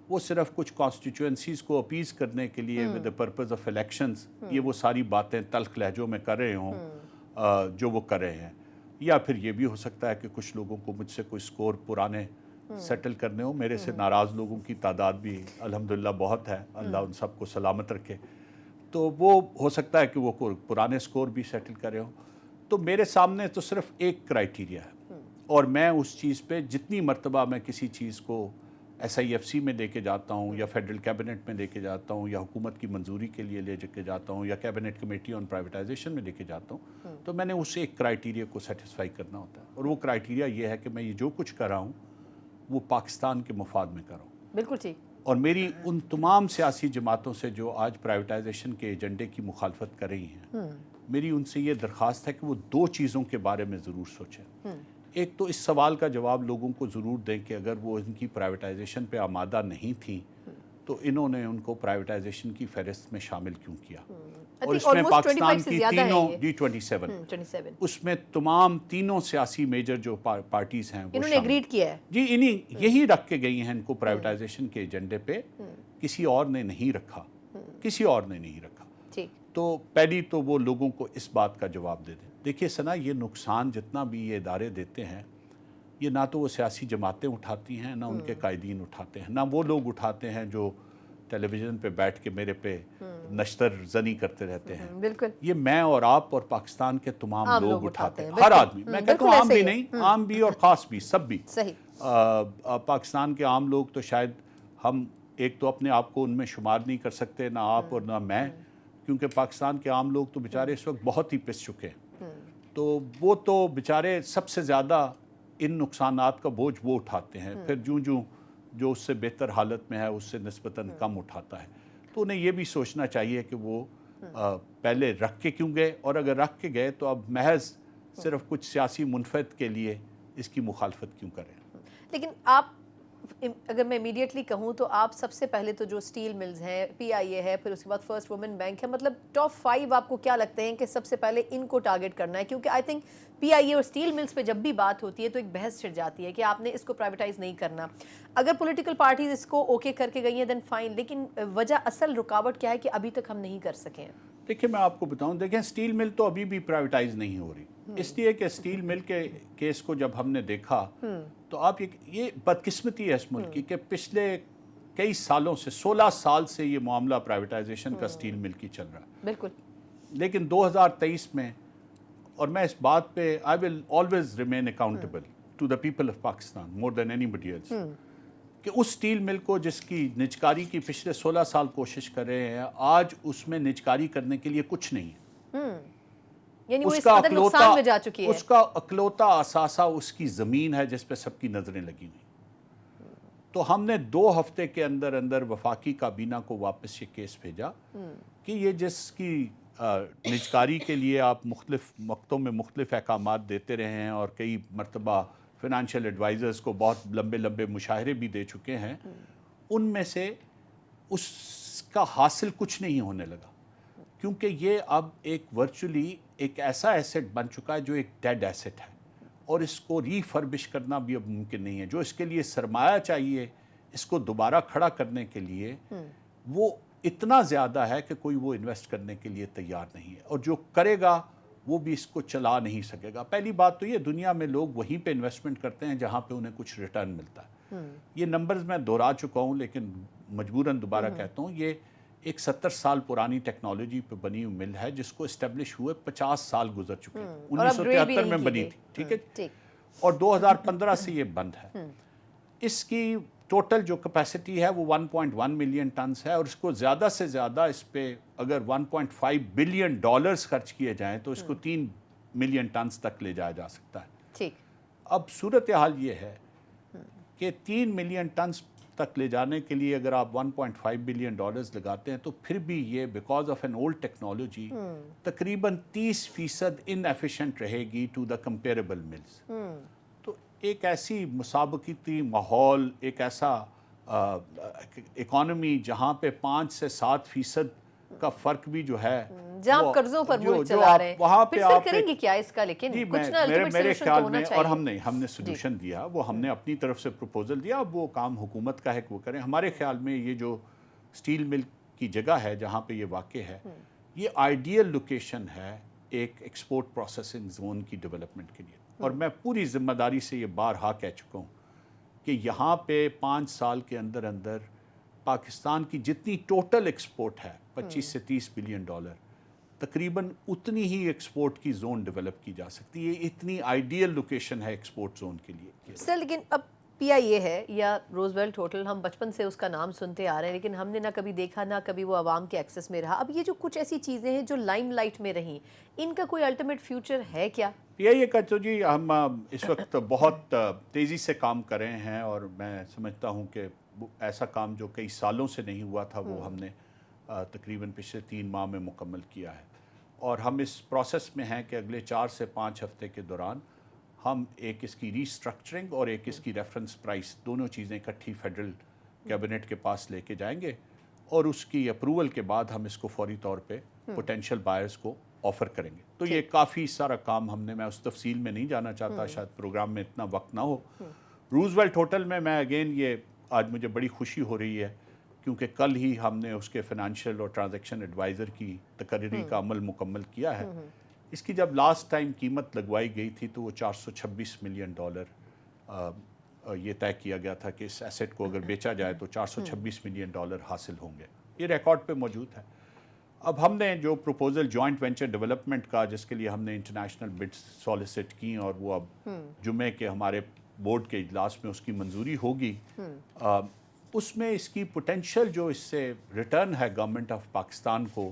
وہ صرف کچھ کانسٹیچوئنسیز کو اپیز کرنے کے لیے with the purpose of elections یہ وہ ساری باتیں تلخ لہجوں میں کر رہے ہوں جو وہ کر رہے ہیں. یا پھر یہ بھی ہو سکتا ہے کہ کچھ لوگوں کو مجھ سے کوئی سکور پرانے سیٹل کرنے ہوں. میرے سے ناراض لوگوں کی تعداد بھی الحمدللہ بہت ہے، اللہ ان سب کو سلامت رکھے. تو وہ ہو سکتا ہے کہ وہ پرانے سکور بھی سیٹل کرے ہوں. تو میرے سامنے تو صرف ایک کرائیٹیریا ہے اور میں اس چیز پہ جتنی مرتبہ میں کسی چیز کو SIFC میں لے کے جاتا ہوں یا فیڈرل کیبنٹ میں لے کے جاتا ہوں یا حکومت کی منظوری کے لیے لے کے جاتا ہوں یا کیبنٹ کمیٹی آن پرائیویٹائزیشن میں لے کے جاتا ہوں تو میں نے اس ایک کرائیٹیریا کو سیٹسفائی کرنا ہوتا ہے، اور وہ کرائیٹیریا یہ ہے کہ میں یہ جو کچھ کر رہا ہوں وہ پاکستان کے مفاد میں کر رہا ہوں۔ بالکل ٹھیک۔ اور میری ان تمام سیاسی جماعتوں سے جو آج پرائیویٹائزیشن کے ایجنڈے کی مخالفت کر رہی ہیں، میری ان سے یہ درخواست ہے کہ وہ دو چیزوں کے بارے میں ضرور سوچیں۔ ایک تو اس سوال کا جواب لوگوں کو ضرور دیں کہ اگر وہ ان کی پرائیویٹائزیشن پہ آمادہ نہیں تھیں تو انہوں نے ان کو پرائیویٹائزیشن کی فہرست میں شامل کیوں کیا، اور اس میں پاکستان کی تینوں G27 اس میں تمام تینوں سیاسی میجر جو پارٹیز ہیں انہوں نے ایگریڈ کیا ہے جی، یہی رکھ کے گئی ہیں ان کو پرائیویٹائزیشن کے ایجنڈے پہ، کسی اور نے نہیں رکھا، کسی اور نے نہیں رکھا۔ تو پہلی تو وہ لوگوں کو اس بات کا جواب دے دیں۔ دیکھیے سنا، یہ نقصان جتنا بھی یہ ادارے دیتے ہیں یہ نہ تو وہ سیاسی جماعتیں اٹھاتی ہیں، نہ ان کے قائدین اٹھاتے ہیں، نہ وہ لوگ اٹھاتے ہیں جو ٹیلی ویژن پہ بیٹھ کے میرے پہ نشتر زنی کرتے رہتے ہیں۔ بالکل، یہ میں اور آپ اور پاکستان کے تمام لوگ اٹھاتے ہیں، ہر بالکل۔ آدمی، میں کہتا ہوں عام بھی نہیں، عام بھی اور خاص بھی، سب بھی۔ صحیح۔ پاکستان کے عام لوگ تو شاید ہم ایک تو اپنے آپ کو ان میں شمار نہیں کر سکتے، نہ آپ اور نہ میں، کیونکہ پاکستان کے عام لوگ تو بیچارے اس وقت بہت ہی پس چکے ہیں، تو وہ تو بیچارے سب سے زیادہ ان نقصانات کا بوجھ وہ اٹھاتے ہیں، پھر جو اس سے بہتر حالت میں ہے اس سے نسبتاً کم اٹھاتا ہے۔ تو انہیں یہ بھی سوچنا چاہیے کہ وہ پہلے رکھ کے کیوں گئے، اور اگر رکھ کے گئے تو اب محض صرف کچھ سیاسی منفعت کے لیے اس کی مخالفت کیوں کریں۔ لیکن آپ اگر میں امیڈیٹلی کہوں تو آپ سب سے پہلے تو جو سٹیل ملز ہیں، PIA ہے، پھر اس کے بعد فرسٹ وومن بینک ہے، مطلب ٹاپ 5 آپ کو کیا لگتے ہیں کہ سب سے پہلے ان کو ٹارگٹ کرنا ہے؟ کیونکہ آئی تھنک PIA اور سٹیل ملز پہ جب بھی بات ہوتی ہے تو ایک بحث چھڑ جاتی ہے کہ آپ نے اس کو پرائیویٹائز نہیں کرنا۔ اگر پولیٹیکل پارٹیز اس کو اوکے کر کے گئی ہیں دین فائن، لیکن وجہ اصل رکاوٹ کیا ہے کہ ابھی تک ہم نہیں کر سکے ہیں؟ دیکھیں میں آپ کو بتاؤں، دیکھیں سٹیل مل تو ابھی بھی پرائیویٹائز نہیں ہو رہی، اس لیے کہ سٹیل مل کے کیس کو جب ہم نے دیکھا تو آپ یہ بدقسمتی ہے اس ملک کی کہ پچھلے کئی سالوں سے 16 سال سے یہ معاملہ پرائیویٹائزیشن کا سٹیل مل کی چل رہا ہے، بالکل۔ لیکن 2023 میں، اور میں اس بات پہ I will always remain accountable to the people of Pakistan more than anybody else، کہ اس سٹیل مل کو جس کی نجکاری کی پچھلے 16 سال کوشش کر رہے ہیں، آج اس میں نجکاری کرنے کے لیے کچھ نہیں ہے، یعنی وہ اس قدر نقصان میں جا چکی ہے۔ اس کا اکلوتا اثاثہ اس کی زمین ہے جس پہ سب کی نظریں لگی ہوئی۔ تو ہم نے 2 ہفتے کے اندر اندر وفاقی کابینہ کو واپس یہ کیس بھیجا کہ یہ جس کی نجکاری کے لیے آپ مختلف وقتوں میں مختلف احکامات دیتے رہے ہیں اور کئی مرتبہ فائنینشیل ایڈوائزرز کو بہت لمبے لمبے مشاہرے بھی دے چکے ہیں، ان میں سے اس کا حاصل کچھ نہیں ہونے لگا، کیونکہ یہ اب ایک ورچولی ایک ایسا ایسٹ بن چکا ہے جو ایک ڈیڈ ایسٹ ہے، اور اس کو ری فربش کرنا بھی اب ممکن نہیں ہے۔ جو اس کے لیے سرمایہ چاہیے اس کو دوبارہ کھڑا کرنے کے لیے، وہ اتنا زیادہ ہے کہ کوئی وہ انویسٹ کرنے کے لیے تیار نہیں ہے، اور جو کرے گا وہ بھی اس کو چلا نہیں سکے گا۔ پہلی بات تو یہ دنیا میں لوگ وہیں پہ انویسٹمنٹ کرتے ہیں جہاں پہ انہیں کچھ ریٹرن ملتا ہے۔ یہ نمبرز میں دہرا چکا ہوں لیکن مجبوراً دوبارہ کہتا ہوں، یہ ایک 70 سال پرانی ٹیکنالوجی پہ بنی ہوئی مل ہے جس کو اسٹیبلش ہوئے 50 سال گزر چکے ہیں، 1973 میں بنی تھی، ٹھیک ہے، اور 2015 سے یہ بند ہے۔ اس کی ٹوٹل جو کیپیسٹی ہے وہ 1.1 ملین ٹنز ہے، اور اس کو زیادہ سے زیادہ اس پہ اگر 1.5 بلین ڈالرز خرچ کیے جائیں تو اس کو 3 ملین ٹنز تک لے جایا جا سکتا ہے۔ ٹھیک۔ اب صورتحال یہ ہے کہ 3 ملین ٹنز تک لے جانے کے لیے اگر آپ 1.5 بلین ڈالرز لگاتے ہیں تو پھر بھی یہ because of an old technology تقریباً 30% ان ایفیشینٹ رہے گی ٹو دا کمپیریبل ملز۔ تو ایک ایسی مسابقتی ماحول، ایک ایسا اکانومی جہاں پہ 5 سے 7% کا فرق بھی جو ہے، جہاں قرضوں پر ملک چلا رہے ہیں، وہاں پہ آپ کریں گے کیا اس کا؟ لیکن کچھ نہ میرے خیال میں، اور ہم نے سولوشن دیا، وہ ہم نے اپنی طرف سے پروپوزل دیا، اب وہ کام حکومت کا ہے کہ وہ کریں۔ ہمارے خیال میں یہ جو سٹیل مل کی جگہ ہے جہاں پہ یہ واقع ہے، یہ آئیڈیل لوکیشن ہے ایک ایکسپورٹ پروسیسنگ زون کی ڈیولپمنٹ کے لیے، اور میں پوری ذمہ داری سے یہ بارہا کہہ چکا ہوں کہ یہاں پہ 5 سال کے اندر اندر پاکستان کی جتنی ٹوٹل ایکسپورٹ ہے 25 سے 30 بلین ڈالر، تقریباً اتنی ہی ایکسپورٹ کی زون ڈیولپ کی جا سکتی ہے۔ یہ اتنی آئیڈیل لوکیشن ہے ایکسپورٹ زون کے لیے۔ سر لیکن اب پی آئی اے ہے یا روزویلٹ ہوٹل، ہم بچپن سے اس کا نام سنتے آ رہے ہیں، لیکن ہم نے نہ کبھی دیکھا نہ کبھی وہ عوام کے ایکسس میں رہا. اب یہ جو کچھ ایسی چیزیں ہیں جو لائم لائٹ میں رہیں، ان کا کوئی الٹیمیٹ فیوچر ہے کیا؟ پی آئی اے کا تو جی ہم اس وقت بہت تیزی سے کام کر رہے ہیں، اور میں سمجھتا ہوں کہ ایسا کام جو کئی سالوں سے نہیں ہوا تھا وہ ہم نے تقریباً پچھلے 3 ماہ میں مکمل کیا ہے. اور ہم اس پروسیس میں ہیں کہ اگلے 4 سے 5 ہفتے کے دوران ہم ایک اس کی ری اسٹرکچرنگ اور ایک اس کی ریفرنس پرائس، دونوں چیزیں اکٹھی فیڈرل کیبنٹ کے پاس لے کے جائیں گے، اور اس کی اپروول کے بعد ہم اس کو فوری طور پہ پوٹینشیل بائرز کو آفر کریں گے. تو یہ کافی سارا کام ہم نے، میں اس تفصیل میں نہیں جانا چاہتا، شاید پروگرام میں اتنا وقت نہ ہو. روزویلٹ ہوٹل میں اگین یہ آج مجھے بڑی خوشی ہو رہی ہے، کیونکہ کل ہی ہم نے اس کے فائنینشیل اور ٹرانزیکشن ایڈوائزر کی تقرری کا عمل مکمل کیا ہے. اس کی جب لاسٹ ٹائم قیمت لگوائی گئی تھی تو وہ $426 ملین یہ طے کیا گیا تھا کہ اس ایسٹ کو اگر بیچا جائے تو $426 ملین حاصل ہوں گے. یہ ریکارڈ پہ موجود ہے. اب ہم نے جو پروپوزل جوائنٹ وینچر ڈیولپمنٹ کا، جس کے لیے ہم نے انٹرنیشنل بڈس سالیسٹ کی، اور وہ اب جمعے کے ہمارے بورڈ کے اجلاس میں اس کی منظوری ہوگی، اس میں اس کی پوٹینشیل جو اس سے ریٹرن ہے گورنمنٹ آف پاکستان کو،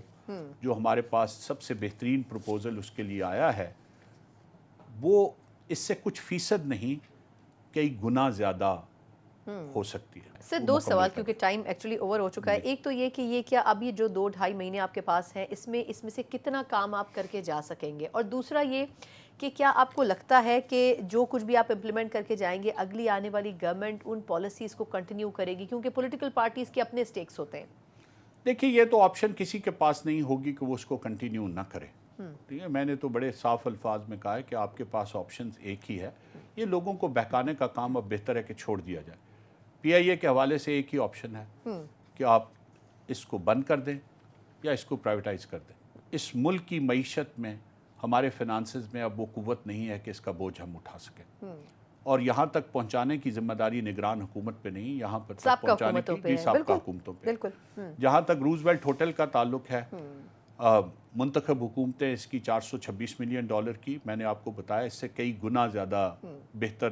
جو ہمارے پاس سب سے بہترین پروپوزل اس کے لیے آیا ہے، وہ اس سے کچھ فیصد نہیں، کئی گنا زیادہ ہو سکتی ہے. سر 2 سوال، کیونکہ ٹائم ایکچولی اوور ہو چکا ہے. ایک تو یہ کہ یہ کیا اب یہ جو 2-2.5 مہینے آپ کے پاس ہیں، اس میں سے کتنا کام آپ کر کے جا سکیں گے؟ اور دوسرا یہ کہ کیا آپ کو لگتا ہے کہ جو کچھ بھی آپ امپلیمنٹ کر کے جائیں گے، اگلی آنے والی گورنمنٹ ان پالیسیز کو کنٹینیو کرے گی؟ کیونکہ پولیٹیکل پارٹیز کے اپنے سٹیکس ہوتے ہیں. دیکھیے، یہ تو آپشن کسی کے پاس نہیں ہوگی کہ وہ اس کو کنٹینیو نہ کرے. ٹھیک ہے، میں نے تو بڑے صاف الفاظ میں کہا ہے کہ آپ کے پاس آپشنز ایک ہی ہے. یہ لوگوں کو بہکانے کا کام اب بہتر ہے کہ چھوڑ دیا جائے. پی آئی اے کے حوالے سے ایک ہی آپشن ہے کہ آپ اس کو بند کر دیں یا اس کو پرائیویٹائز کر دیں. اس ملک کی معیشت میں، ہمارے فنانسز میں اب وہ قوت نہیں ہے کہ اس کا بوجھ ہم اٹھا سکیں. اور یہاں تک پہنچانے کی ذمہ داری نگران حکومت پہ نہیں، یہاں پر تک پہنچانے کی سابقہ حکومتوں پہ. جہاں تک روزویلٹ ہوٹل کا تعلق ہے، منتخب حکومتیں اس کی $426 ملین کی، میں نے آپ کو بتایا اس سے کئی گنا زیادہ بہتر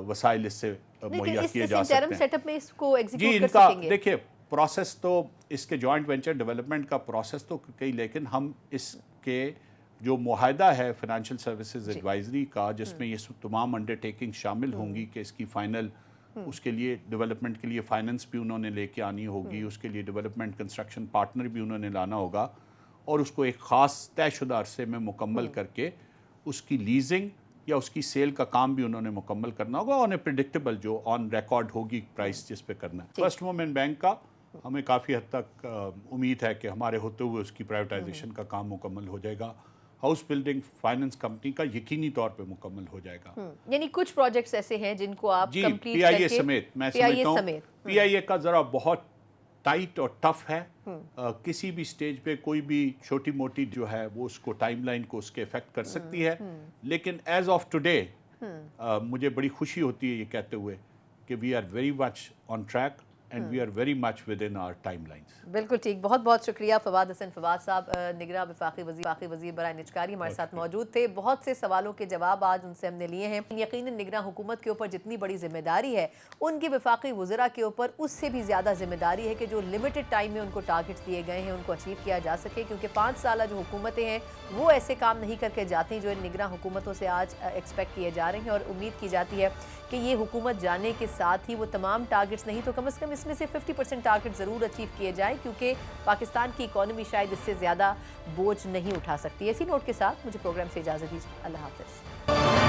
وسائل اس سے مہیا کیے جا سکتے ہیں. جی، ان کا دیکھیں پروسیس تو اس کے جوائنٹ وینچر ڈیولپمنٹ کا پروسیس تو کئی، لیکن ہم اس کے جو معاہدہ ہے فائنینشیل سروسز ایڈوائزری کا، جس میں یہ تمام انڈر ٹیکنگ شامل ہوں گی کہ اس کی فائنل، اس کے لیے ڈیولپمنٹ کے لیے فائننس بھی انہوں نے لے کے آنی ہوگی، اس کے لیے ڈیولپمنٹ کنسٹرکشن پارٹنر بھی انہوں نے لانا ہوگا، اور اس کو ایک خاص طے شدہ عرصے میں مکمل کر کے اس کی لیزنگ یا اس کی سیل کا کام بھی انہوں نے مکمل کرنا ہوگا، آن اے پریڈکٹیبل، جو آن ریکارڈ ہوگی پرائس جس پہ کرنا ہے. فرسٹ مومنٹ بینک کا ہمیں کافی حد تک امید ہے کہ ہمارے ہوتے ہوئے اس کی پرائیویٹائزیشن کا کام مکمل ہو جائے گا. ہاؤس بلڈنگ فائننس کمپنی کا یقینی طور پہ مکمل ہو جائے گا. یعنی کچھ پروجیکٹس ایسے ہیں جن کو آپ کمپلیٹ کریں گے. پی آئی اے سمیت میں سمجھتا ہوں پی آئی اے کا ذرا بہت ٹائٹ اور ٹف ہے. کسی بھی سٹیج پہ کوئی بھی چھوٹی موٹی جو ہے وہ اس کو ٹائم لائن کو اس کے افیکٹ کر سکتی ہے، لیکن ایز آف ٹوڈے مجھے بڑی خوشی ہوتی ہے یہ کہتے ہوئے کہ we are very much on track and we are very much within our timelines. بالکل ٹھیک. بہت بہت شکریہ فواد حسن. فواد صاحب نگراں وفاقی وزیر برائے نجکاری ہمارے ساتھ موجود تھے. بہت سے سوالوں کے جواب آج ان سے ہم نے لیے ہیں. یقیناً نگراں حکومت کے اوپر جتنی بڑی ذمہ داری ہے، ان کی وفاقی وزراء کے اوپر اس سے بھی زیادہ ذمہ داری ہے کہ جو لمیٹڈ ٹائم میں ان کو ٹارگٹس دیے گئے ہیں ان کو اچیو کیا جا سکے، کیونکہ 5 سالہ جو حکومتیں ہیں وہ ایسے کام نہیں کر کے جاتی جو ان نگراں حکومتوں سے آج ایکسپیکٹ کیے جا رہے ہیں. اور امید کی جاتی ہے کہ یہ حکومت جانے کے ساتھ ہی وہ تمام ٹارگٹس نہیں تو کم از کم اس میں سے 50% ٹارگٹ ضرور اچیو کیے جائیں، کیونکہ پاکستان کی اکانومی شاید اس سے زیادہ بوجھ نہیں اٹھا سکتی. اسی نوٹ کے ساتھ مجھے پروگرام سے اجازت دیجیے. اللہ حافظ.